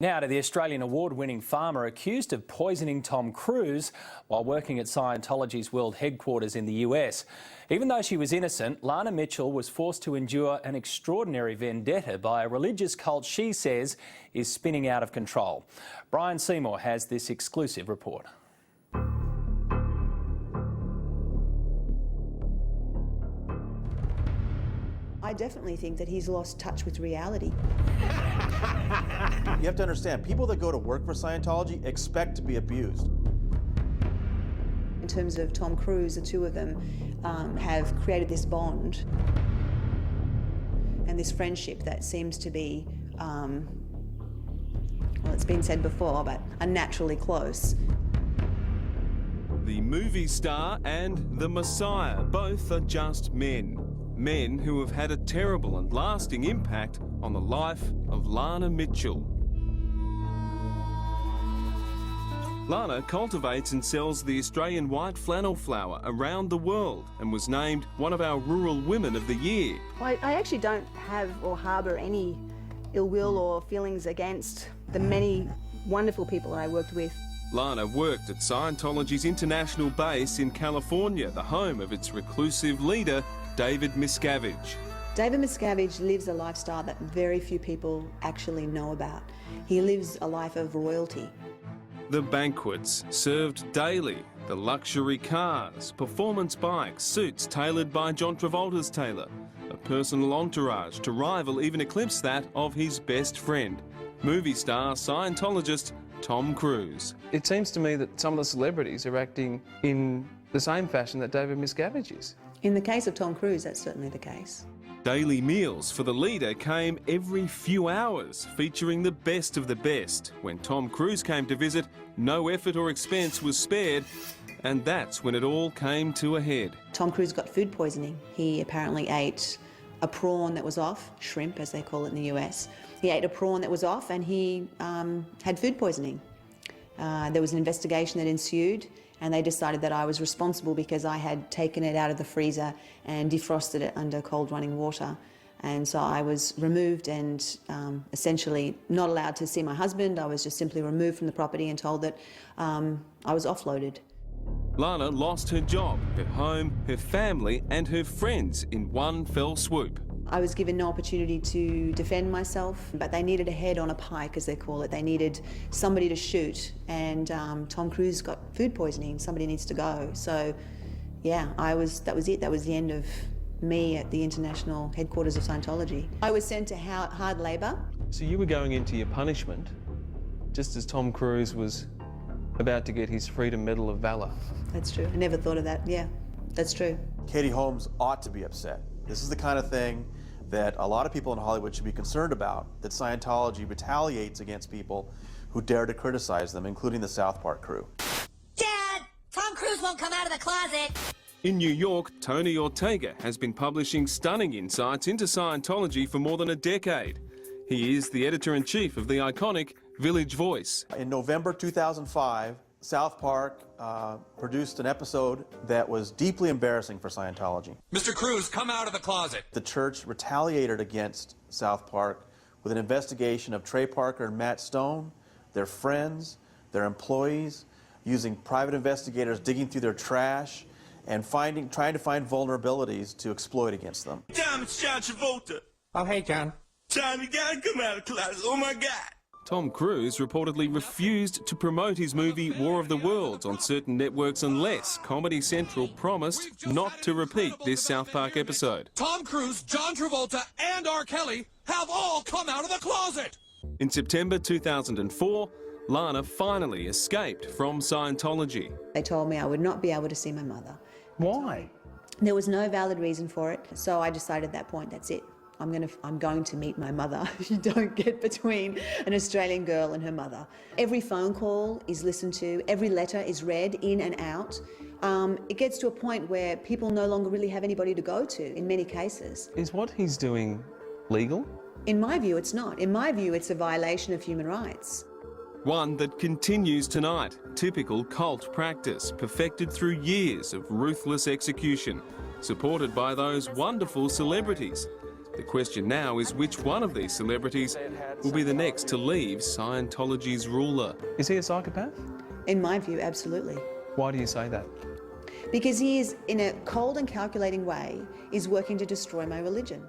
Now to the Australian award-winning farmer accused of poisoning Tom Cruise while working at Scientology's world headquarters in the US. Even though she was innocent, Lana Mitchell was forced to endure an extraordinary vendetta by a religious cult she says is spinning out of control. Brian Seymour has this exclusive report. I definitely think that he's lost touch with reality. You have to understand, people that go to work for Scientology expect to be abused. In terms of Tom Cruise, the two of them have created this bond and this friendship that seems to be, well, it's been said before, but unnaturally close. The movie star and the Messiah, both are just men. Men who have had a terrible and lasting impact on the life of Lana Mitchell. Lana cultivates and sells the Australian white flannel flower around the world and was named one of our Rural Women of the Year. I actually don't have or harbour any ill will or feelings against the many wonderful people that I worked with. Lana worked at Scientology's international base in California, the home of its reclusive leader, David Miscavige. David Miscavige lives a lifestyle that very few people actually know about. He lives a life of royalty. The banquets served daily, the luxury cars, performance bikes, suits tailored by John Travolta's tailor, a personal entourage to rival, even eclipse that of his best friend, movie star Scientologist Tom Cruise. It seems to me that some of the celebrities are acting in the same fashion that David Miscavige is. In the case of Tom Cruise, that's certainly the case. Daily meals for the leader came every few hours, featuring the best of the best. When Tom Cruise came to visit, no effort or expense was spared, and that's when it all came to a head. Tom Cruise got food poisoning. He apparently ate a prawn that was off, shrimp as they call it in the US. He ate a prawn that was off and he had food poisoning. There was an investigation that ensued, and they decided that I was responsible because I had taken it out of the freezer and defrosted it under cold running water. And so I was removed and essentially not allowed to see my husband. I was just simply removed from the property and told that I was offloaded. Lana lost her job, her home, her family and her friends in one fell swoop. I was given no opportunity to defend myself, but they needed a head on a pike, as they call it. They needed somebody to shoot, and Tom Cruise got food poisoning. Somebody needs to go. So, yeah, that was it. That was the end of me at the international headquarters of Scientology. I was sent to hard labour. So you were going into your punishment just as Tom Cruise was about to get his Freedom Medal of Valour. That's true. I never thought of that. Yeah, that's true. Katie Holmes ought to be upset. This is the kind of thing that a lot of people in Hollywood should be concerned about, that Scientology retaliates against people who dare to criticize them, including the South Park crew. Dad, Tom Cruise won't come out of the closet. In New York, Tony Ortega has been publishing stunning insights into Scientology for more than a decade. He is the editor-in-chief of the iconic Village Voice. In November 2005, South Park produced an episode that was deeply embarrassing for Scientology. Mr. Cruise, come out of the closet. The church retaliated against South Park with an investigation of Trey Parker and Matt Stone, their friends, their employees, using private investigators digging through their trash and trying to find vulnerabilities to exploit against them. John, it's John Travolta. Oh, hey, John. John, you gotta come out of the closet. Oh, my God. Tom Cruise reportedly refused to promote his movie War of the Worlds on certain networks unless Comedy Central promised not to repeat this South Park episode. Tom Cruise, John Travolta, and R. Kelly have all come out of the closet. In September 2004, Lana finally escaped from Scientology. They told me I would not be able to see my mother. Why? There was no valid reason for it, so I decided at that point, that's it. I'm going to meet my mother. You don't get between an Australian girl and her mother. Every phone call is listened to, every letter is read in and out. It gets to a point where people no longer really have anybody to go to in many cases. Is what he's doing legal? In my view, it's not. In my view, it's a violation of human rights. One that continues tonight. Typical cult practice, perfected through years of ruthless execution, supported by those wonderful celebrities. The question now is which one of these celebrities will be the next to leave Scientology's ruler. Is he a psychopath? In my view, absolutely. Why do you say that? Because he is, in a cold and calculating way, is working to destroy my religion.